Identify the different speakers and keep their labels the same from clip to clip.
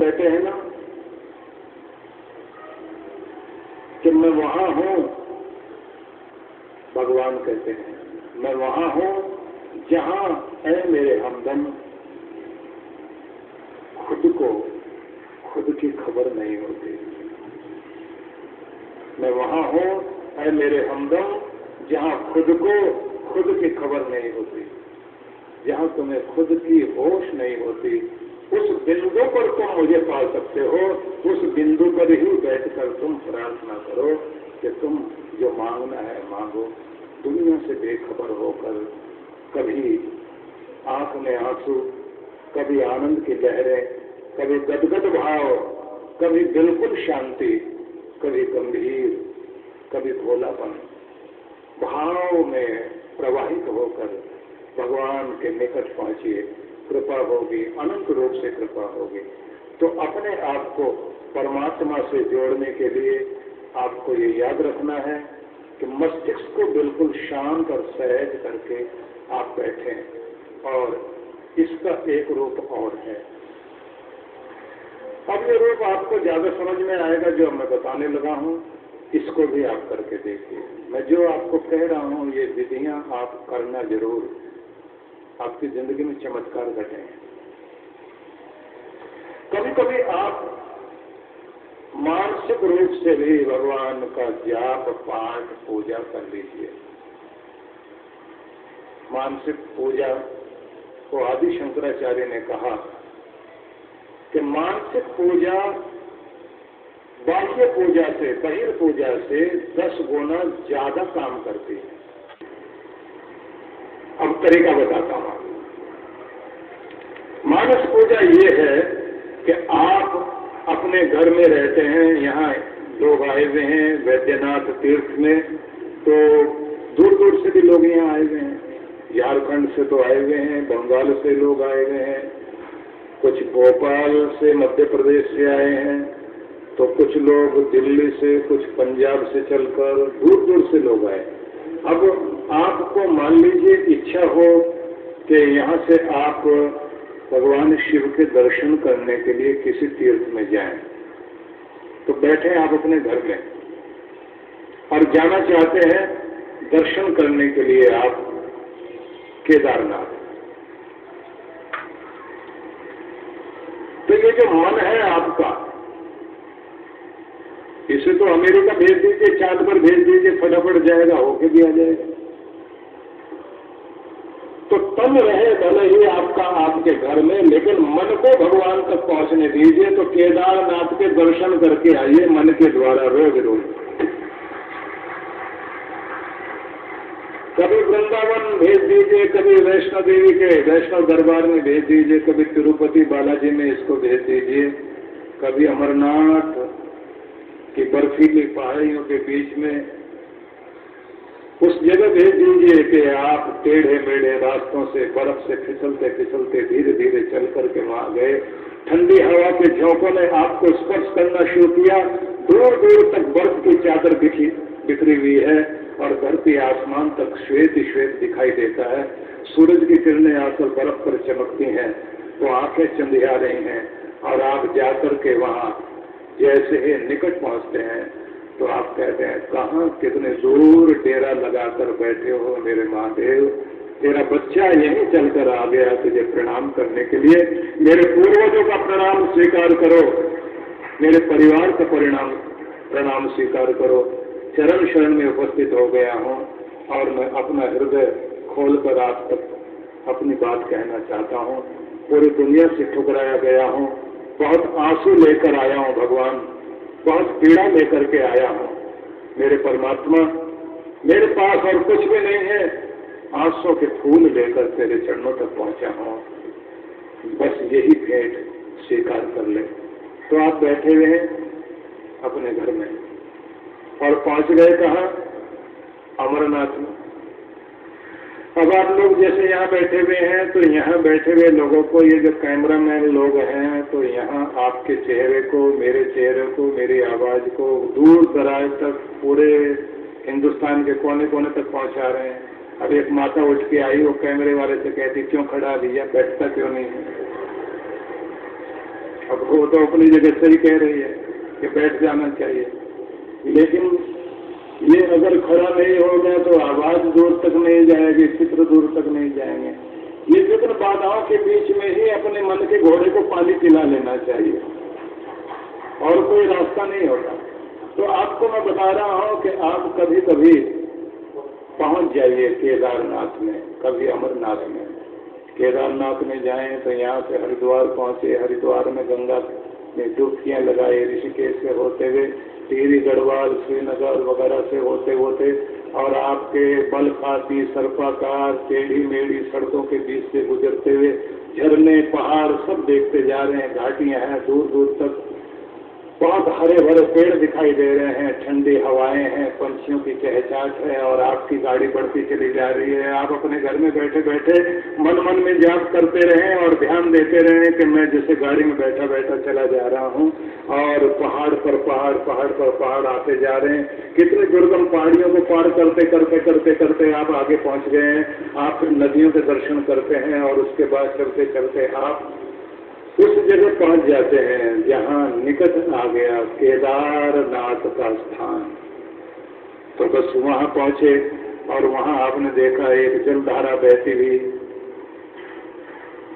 Speaker 1: कहते हैं ना कि मैं वहां हूं, भगवान कहते हैं मैं वहां हूं जहां है मेरे हमदम खुद को खुद की खबर नहीं होती। मैं वहां हूं है मेरे हमदम जहां खुद को खुद की खबर नहीं होती, जहां तुम्हें खुद की होश नहीं होती। उस बिंदु पर तुम मुझे पा सकते हो, उस बिंदु पर ही बैठकर तुम प्रार्थना करो कि तुम जो मांगना है मांगो। दुनिया से बेखबर होकर कभी आंख में आंसू, कभी आनंद की लहरें, कभी गदगद भाव, कभी बिल्कुल शांति, कभी गंभीर, कभी भोलापन भाव में प्रवाहित होकर भगवान के निकट पहुंचिए। कृपा होगी, अनंत रूप से कृपा होगी। तो अपने आप को परमात्मा से जोड़ने के लिए आपको ये याद रखना है कि मस्तिष्क को बिल्कुल शांत और सहज करके आप बैठें। और इसका एक रूप और है। अब ये रूप आपको ज्यादा समझ में आएगा जो मैं बताने लगा हूं, इसको भी आप करके देखिए। मैं जो आपको कह रहा हूं ये विधियां आप करना जरूर, आपकी जिंदगी में चमत्कार घटे। कभी कभी आप मानसिक रूप से भी भगवान का जाप पाठ पूजा कर लीजिए। मानसिक पूजा को आदि शंकराचार्य ने कहा कि मानसिक पूजा बाह्य पूजा से, बहिर्पूजा से 10 गुना ज्यादा काम करती है। अब तरीका बताता हूं। मानस पूजा ये है कि आप अपने घर में रहते हैं, यहाँ लोग आए हुए हैं वैद्यनाथ तीर्थ में, तो दूर दूर से भी लोग यहाँ आए हुए हैं। झारखंड से तो आए हुए हैं, बंगाल से लोग आए हुए हैं, कुछ भोपाल से, मध्य प्रदेश से आए हैं, तो कुछ लोग दिल्ली से, कुछ पंजाब से चलकर दूर दूर से लोग आए। अब आपको मान लीजिए इच्छा हो कि यहाँ से आप भगवान शिव के दर्शन करने के लिए किसी तीर्थ में जाएं, तो बैठे आप अपने घर में और जाना चाहते हैं दर्शन करने के लिए आप केदारनाथ। तो ये जो मन है आपका, इसे तो अमेरिका भेज दीजिए, चांद पर भेज दीजिए, फटाफट जाएगा, होके भी आ जाएगा। तो तन रहे भले ही आपका आपके घर में, लेकिन मन को भगवान तक पहुंचने दीजिए। तो केदारनाथ के दर्शन करके आइए मन के द्वारा रोज रोज। कभी वृंदावन भेज दीजिए, कभी वैष्णो देवी के वैष्णव दरबार में भेज दीजिए, कभी तिरुपति बालाजी में इसको भेज दीजिए, कभी अमरनाथ की बर्फीली पहाड़ियों के बीच में उस जगह भेज दीजिए कि आप टेढ़े मेढ़े रास्तों से बर्फ से फिसलते फिसलते धीरे धीरे चल करके वहां गए। ठंडी हवा के झोंकों ने आपको स्पर्श करना शुरू किया, दूर दूर तक बर्फ की चादर बिखरी हुई है और धरती आसमान तक श्वेत श्वेत दिखाई देता है। सूरज की किरणें आकर बर्फ पर चमकती हैं, तो आंखें चंदिया रही हैं, और आप जाकर के वहां जैसे ही निकट पहुंचते हैं तो आप कहते हैं, कहाँ कितने दूर डेरा लगाकर बैठे हो मेरे महादेव, तेरा बच्चा यहीं चलकर आ गया तुझे प्रणाम करने के लिए। मेरे पूर्वजों का प्रणाम स्वीकार करो, मेरे परिवार का प्रणाम स्वीकार करो। चरण शरण में उपस्थित हो गया हूँ और मैं अपना हृदय खोलकर आप तक अपनी बात कहना चाहता हूँ। पूरी दुनिया से ठुकराया गया हूँ, बहुत आंसू लेकर आया हूँ भगवान, बहुत पीड़ा लेकर के आया हूँ मेरे परमात्मा। मेरे पास और कुछ भी नहीं है, आंसू के फूल लेकर तेरे चरणों तक पहुंचा हूँ, बस यही भेंट स्वीकार कर ले। तो आप बैठे हुए हैं अपने घर में और पहुंच गए कहाँ? अमरनाथ में। अब आप लोग जैसे यहाँ बैठे हुए हैं, तो यहाँ बैठे हुए लोगों को, ये जो कैमरामैन लोग हैं, तो यहाँ आपके चेहरे को, मेरे चेहरे को, मेरी आवाज को दूर दराज तक पूरे हिंदुस्तान के कोने कोने तक पहुंचा रहे हैं। अब एक माता उठ के आई, वो कैमरे वाले से कहती, क्यों खड़ा लिया, बैठता क्यों नहीं है? अब वो तो अपनी जगह सही कह रही है कि बैठ जाना चाहिए, लेकिन ये अगर खड़ा नहीं होगा तो आवाज दूर तक नहीं जाएगी, चित्र दूर तक नहीं जाएंगे। ये जितने बाधाओं के बीच में ही अपने मन के घोड़े को पानी पिला लेना चाहिए और कोई रास्ता नहीं होता। तो आपको मैं बता रहा हूं कि आप कभी कभी पहुंच जाइए केदारनाथ में, कभी अमरनाथ में। केदारनाथ में जाएं तो यहाँ से हरिद्वार पहुंचे, हरिद्वार में गंगा में डुबकियां लगाए, ऋषिकेश से होते हुए टिहरी गढ़वाल श्रीनगर वगैरह से होते होते और आपके बलखाती सर्पाकार टेढ़ी मेढ़ी सड़कों के बीच से गुजरते हुए झरने पहाड़ सब देखते जा रहे हैं, घाटियां हैं दूर दूर तक, बहुत हरे भरे पेड़ दिखाई दे रहे हैं, ठंडी हवाएं हैं, पंछियों की चहचहाट है और आपकी गाड़ी बढ़ती चली जा रही है। आप अपने घर में बैठे बैठे मन मन में जाप करते रहें और ध्यान देते रहें कि मैं जैसे गाड़ी में बैठा बैठा चला जा रहा हूं और पहाड़ पर पहाड़ आते जा रहे हैं। कितने दुर्गम पहाड़ियों को पार करते करते करते करते आप आगे पहुंच गए हैं। आप नदियों के दर्शन करते हैं और उसके बाद चलते चलते आप उस जगह पहुंच जाते हैं जहां निकट आ गया केदारनाथ का स्थान। तो बस वहां पहुंचे और वहां आपने देखा एक जलधारा बहती हुई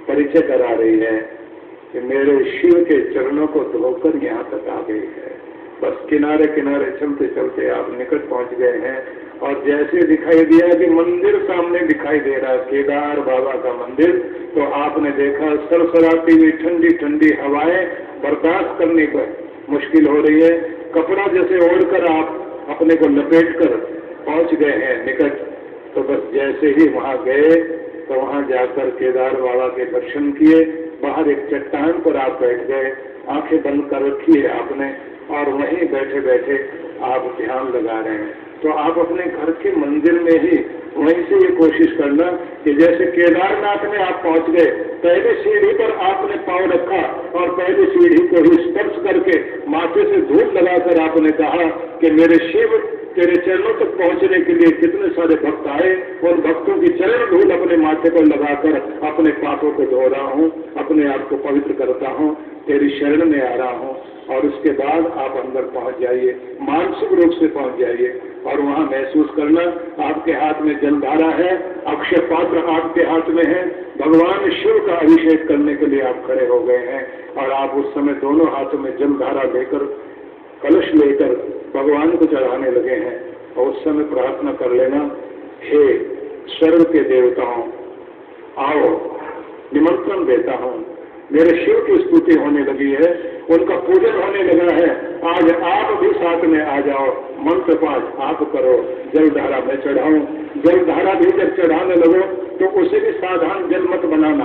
Speaker 1: परिचय करा रही है कि मेरे शिव के चरणों को धोकर यहाँ तक आ गई है। बस किनारे किनारे चलते चलते आप निकट पहुंच गए हैं और जैसे दिखाई दिया कि मंदिर सामने दिखाई दे रहा है, केदार बाबा का मंदिर, तो आपने देखा सरसराती हुई ठंडी ठंडी हवाएं बर्दाश्त करने पर मुश्किल हो रही है। कपड़ा जैसे ओढ़कर आप अपने को लपेट कर पहुंच गए हैं निकट। तो बस जैसे ही वहां गए तो वहां जाकर केदार बाबा के दर्शन किए, बाहर एक चट्टान पर आप बैठ गए, आंखें बंद कर रखी है आपने और वहीं बैठे बैठे आप ध्यान लगा रहे हैं। तो आप अपने घर के मंदिर में ही वहीं से ये कोशिश करना कि जैसे केदारनाथ में आप पहुंच गए, पहले सीढ़ी पर आपने पांव रखा और पहले सीढ़ी को ही स्पर्श करके माथे से धूल लगाकर आपने कहा कि मेरे शिव तेरे चरणों तक पहुंचने के लिए कितने सारे भक्त आए, उन भक्तों की चरण धूल अपने माथे पर लगाकर अपने पापों को धो रहा हूं, अपने आप को पवित्र करता हूं, तेरी शरण में आ रहा हूं। और उसके बाद आप अंदर पहुंच जाइए, मानसिक रूप से पहुंच जाइए और वहां महसूस करना आपके हाथ में जलधारा है, अक्षय पात्र आपके हाथ में है, भगवान शिव का अभिषेक करने के लिए आप खड़े हो गए हैं और आप उस समय दोनों हाथों में जलधारा लेकर कलश लेकर भगवान को चढ़ाने लगे हैं। और उस समय प्रार्थना कर लेना, हे स्वर्ग के देवताओं आओ, निमंत्रण देता हूं, मेरे शिव की स्तुति होने लगी है, उनका पूजन होने लगा है, आज आप भी साथ में आ जाओ, मंत्र पाठ आप करो, जलधारा में चढ़ाऊं। जलधारा भी जब चढ़ाने लगो तो उसे भी साधारण जल मत बनाना,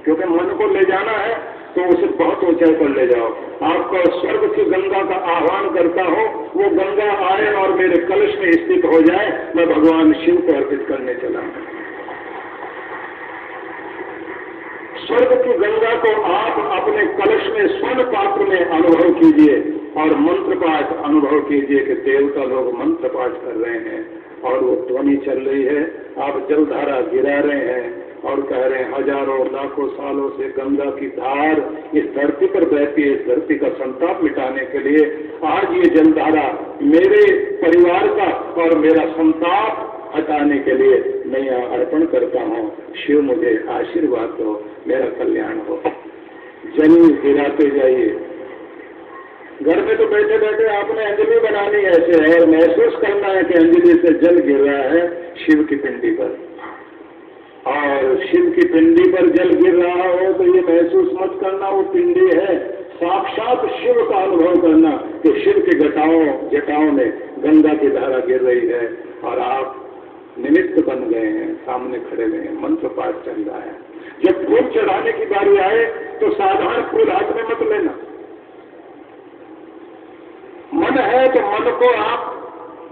Speaker 1: क्योंकि मन को ले जाना है तो उसे बहुत ऊंचाई पर ले जाओ। आपका स्वर्ग की गंगा का आह्वान करता हो, वो गंगा आए और मेरे कलश में स्थित हो जाए, मैं भगवान शिव को अर्पित करने चला। स्वर्ग की गंगा को आप अपने कलश में स्वर्ण पात्र में अनुभव कीजिए और मंत्र पाठ अनुभव कीजिए कि देवता लोग मंत्र पाठ कर रहे हैं और वो ध्वनि चल रही है, आप जलधारा गिरा रहे हैं और कह रहे हैं हजारों लाखों सालों से गंगा की धार इस धरती पर बहती है, इस धरती का संताप मिटाने के लिए आज ये जलधारा मेरे परिवार का और मेरा संताप हटाने के लिए मैं यहाँ अर्पण करता हूँ। शिव मुझे आशीर्वाद दो, मेरा कल्याण हो। जल गिराते जाइए। घर में तो बैठे बैठे आपने अंजलि बनानी ऐसे है और महसूस करना है कि अंजलि से जल गिर रहा है शिव की पिंडी पर, और शिव की पिंडी पर जल गिर रहा हो तो ये महसूस मत करना वो पिंडी है, साक्षात शिव का अनुभव करना कि शिव के जटाओं में गंगा की धारा गिर रही है और आप निमित्त बन गए हैं, सामने खड़े हुए हैं, मंत्र पाठ चल रहा है। जब फूल चढ़ाने की बारी आए तो साधारण फूल हाथ में मत लेना। मन है तो मन को आप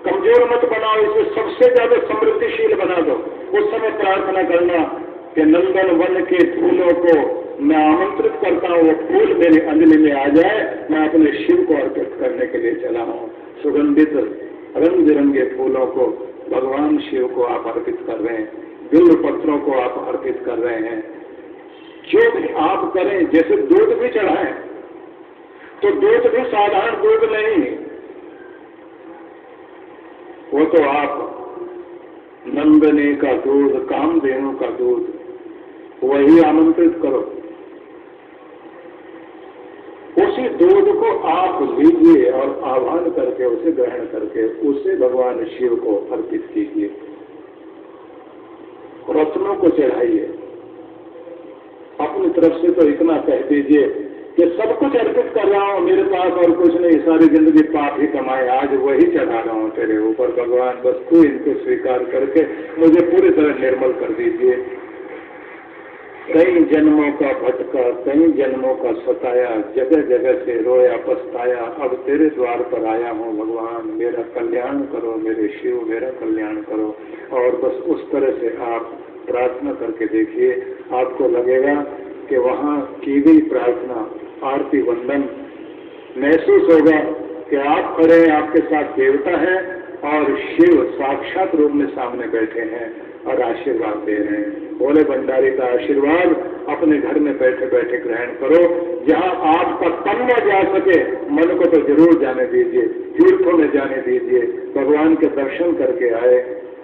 Speaker 1: कमजोर मत बनाओ, इसे सबसे ज्यादा समृद्धिशील बना दो। उस समय प्रार्थना करना कि नंदन वन के फूलों को मैं आमंत्रित करता हूँ, वो फूल मेरी अंजलि में आ जाए, मैं अपने शिव को अर्पित करने के लिए चला हूँ। सुगंधित रंग बिरंगे फूलों को भगवान शिव को आप अर्पित कर रहे हैं, बिल्व पत्रों को आप अर्पित कर रहे हैं। जो भी आप करें, जैसे दूध भी चढ़ाएं, तो दूध भी साधारण दूध नहीं, वो तो आप नंदनी का दूध, कामधेनु का दूध, वही आमंत्रित करो। उसी दूध को आप लीजिए और आह्वान करके उसे ग्रहण करके उसे भगवान शिव को अर्पित कीजिए, रत्नों को चढ़ाइए। अपनी तरफ से तो इतना कह दीजिए कि सब कुछ अर्पित कर रहा हूं, मेरे पास और कुछ नहीं, सारी जिंदगी पाप ही कमाए, आज वही चढ़ा रहा हूं तेरे ऊपर भगवान, बस तू इनको स्वीकार करके मुझे पूरी तरह निर्मल कर दीजिए। कई जन्मों का भटका, कई जन्मों का सताया, जगह जगह से रोया पछताया, अब तेरे द्वार पर आया हूं भगवान, मेरा कल्याण करो, मेरे शिव मेरा कल्याण करो। और बस उस तरह से आप प्रार्थना करके देखिए, आपको लगेगा कि वहां की गई प्रार्थना, आरती वंदन महसूस होगा कि आप खड़े हैं, आपके साथ देवता है और शिव साक्षात रूप में सामने बैठे हैं और आशीर्वाद दे रहे हैं। भोले भंडारी का आशीर्वाद अपने घर में बैठे बैठे ग्रहण करो। जहां आपका तन न जा सके, मन को तो जरूर जाने दीजिए, तीर्थों में जाने दीजिए, भगवान के दर्शन करके आए।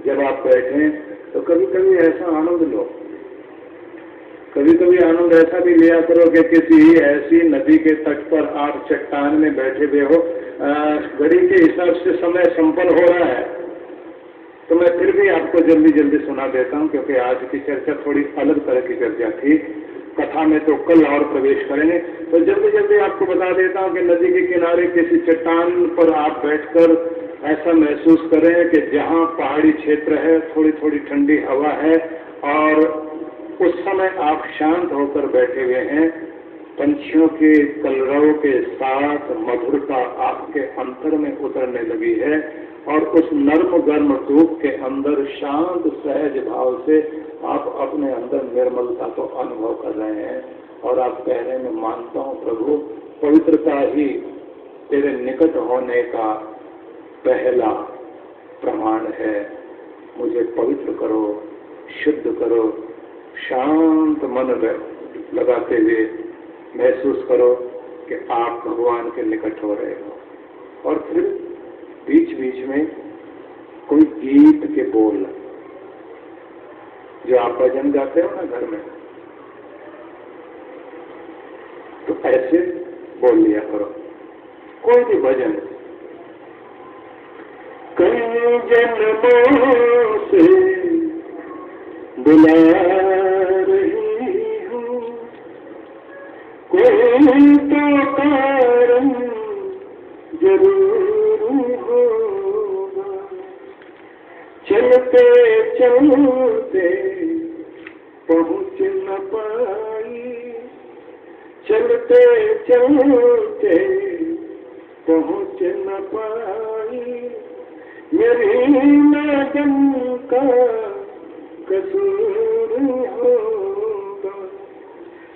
Speaker 1: जब आप बैठे तो कभी कभी ऐसा आनंद लो, कभी कभी आनंद ऐसा भी लिया करो कि किसी ऐसी नदी के तट पर आप चट्टान में बैठे हुए हो, घड़ी के हिसाब से समय संपन्न हो रहा है, तो मैं फिर भी आपको जल्दी जल्दी सुना देता हूं, क्योंकि आज की चर्चा थोड़ी अलग तरह की चर्चा थी। कथा में तो कल और प्रवेश करेंगे, तो जल्दी जल्दी आपको बता देता हूं कि नदी के किनारे किसी चट्टान पर आप बैठकर ऐसा महसूस करें कि जहां पहाड़ी क्षेत्र है, थोड़ी थोड़ी ठंडी हवा है और उस समय आप शांत होकर बैठे हुए हैं, पंछियों के कलरव के साथ मधुरता आपके अंतर में उतरने लगी है और उस नर्म गर्म धूप के अंदर शांत सहज भाव से आप अपने अंदर निर्मलता को अनुभव कर रहे हैं और आप कह रहे हैं, मैं मानता हूं प्रभु, पवित्रता ही तेरे निकट होने का पहला प्रमाण है, मुझे पवित्र करो, शुद्ध करो। शांत मन लगाते हुए महसूस करो कि आप भगवान के निकट हो रहे हो। और फिर बीच बीच में कोई गीत के बोल, जो आप भजन गाते हो ना घर में, तो ऐसे बोल लिया करो, कोई भी भजन। कई जन्मों से बुला रही हूँ, कोई तो कारण जरूर होगा, चलते चलते पहुँच न पाई, चलते चलते पहुँच न पाई, मेरी लगन का कसूर होगा,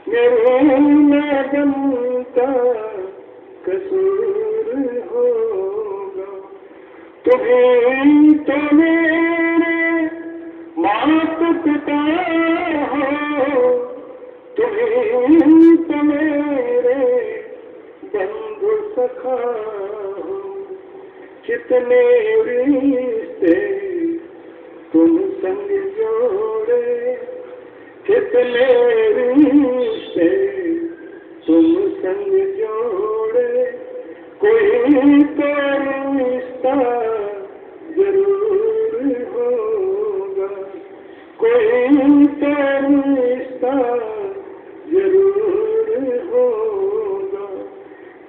Speaker 1: मेरे लगन का कसूर होगा। तुम्हें तो मेरे मात पिता हो, तुम्हें तो मेरे बंधु सखा हो, कितने रिश्ते तुम संग जोड़े, कितने रिश्ते तुम संग जोड़े, कोई तो रिश्ता जरूर होगा, कोई तो रिश्ता जरूर होगा।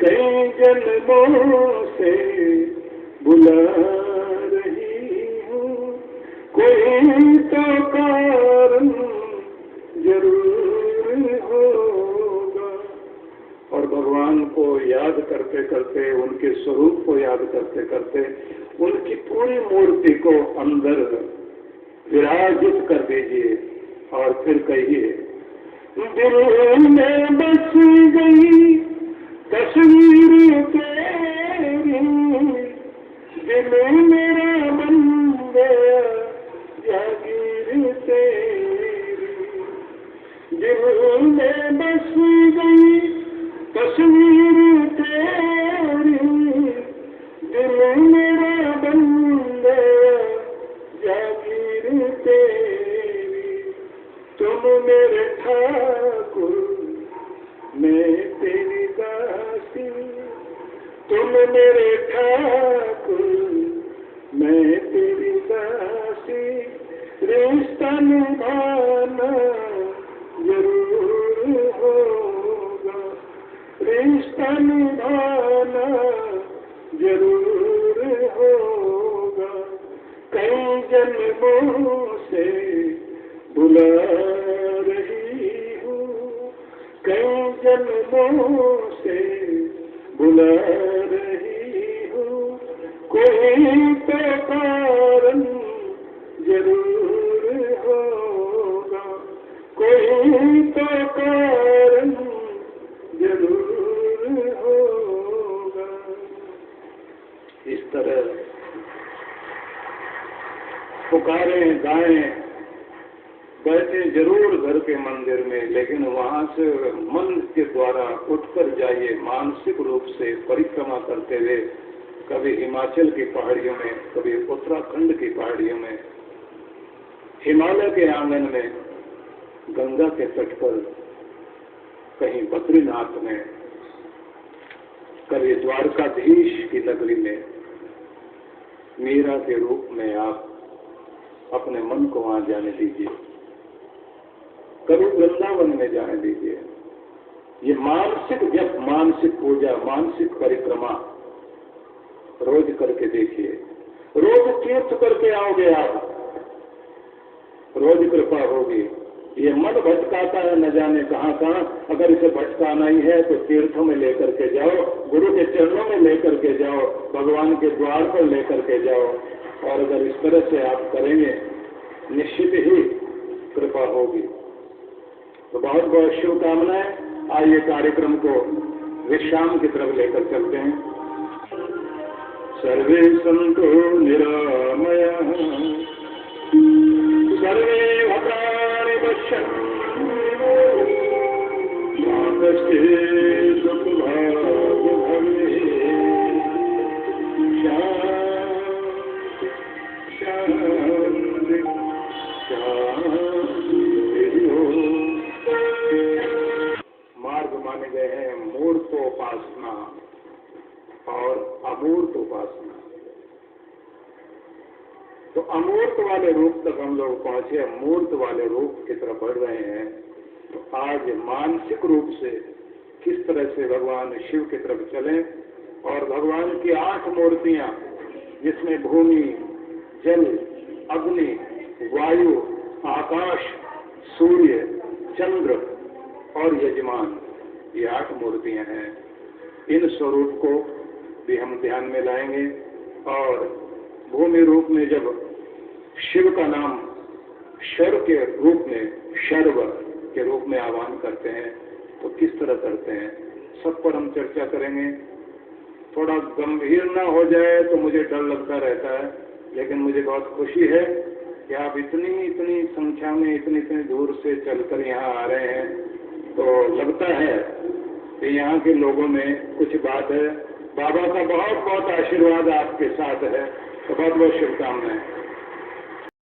Speaker 1: कई जन्मों से बुला रही हूँ, कोई तो कारण जरूर होगा। और भगवान को याद करते करते, उनके स्वरूप को याद करते करते, उनकी पूरी मूर्ति को अंदर विराजित कर दीजिए और फिर कहिए, दिल में बस गई तस्वीर तेरी, दिल मेरा बन गया जागीर तेरी, दिल में बस गई तस्वीर तेरी, तुम मेरे ठाकुर मैं तेरी दासी, रिश्ता निभाना जरूर होगा, रिश्ता निभाना जरूर होगा। कई जन्मों से बुला रही हूँ, कई जन्मों से बुला रही हूँ, कोई तो कारण जरूर होगा, कोई तो कारण जरूर होगा। इस तरह पुकारें गाएं, बैठे जरूर घर के मंदिर में, लेकिन वहां से मन के द्वारा उठकर जाइए, मानसिक रूप से परिक्रमा करते हुए, कभी हिमाचल की पहाड़ियों में, कभी उत्तराखंड की पहाड़ियों में, हिमालय के आंगन में, गंगा के तट पर, कहीं बद्रीनाथ में, कभी द्वारकाधीश की नगरी में, मीरा के रूप में आप अपने मन को वहां जाने दीजिए, कभी वृंदावन में जाने दीजिए। ये मानसिक जप, मानसिक पूजा, मानसिक परिक्रमा रोज करके देखिए। रोज तीर्थ करके आओगे आप, रोज कृपा होगी। ये मन भटकाता है न जाने कहां कहां, अगर इसे भटकाना ही है तो तीर्थों में लेकर के जाओ, गुरु के चरणों में लेकर के जाओ, भगवान के द्वार पर लेकर के जाओ, और अगर इस तरह से आप करेंगे निश्चित ही कृपा होगी। तो बहुत बहुत शुभकामनाएं। आइए कार्यक्रम को विश्राम की तरफ लेकर चलते हैं। सर्वे संतो निरामयः, सर्वे भद्राणि पश्यन्तु, मा कश्चित् दुःखभाग् भवेत्। शान्ति शान्ति। मार्ग माने गए हैं मूर्तोपासना और अमूर्त उपासना। तो अमूर्त वाले रूप तक हम लोग पहुंचे, मूर्त वाले रूप की तरफ बढ़ रहे हैं। तो आज मानसिक रूप से किस तरह से भगवान शिव की तरफ चलें, और भगवान की 8 मूर्तियां, जिसमें भूमि, जल, अग्नि, वायु, आकाश, सूर्य, चंद्र और यजमान, ये 8 मूर्तियां हैं। इन स्वरूप को भी हम ध्यान में लाएंगे। और भूमि रूप में जब शिव का नाम शर के रूप में, शर्व के रूप में आह्वान करते हैं, तो किस तरह करते हैं, सब पर हम चर्चा करेंगे। थोड़ा गंभीर ना हो जाए तो मुझे डर लगता रहता है, लेकिन मुझे बहुत खुशी है कि आप इतनी संख्या में, इतनी दूर से चलकर यहाँ आ रहे हैं। तो लगता है कि यहाँ के लोगों में कुछ बात है। बाबा का बहुत बहुत आशीर्वाद आपके साथ है। तो बहुत बहुत शुभकामनाएं।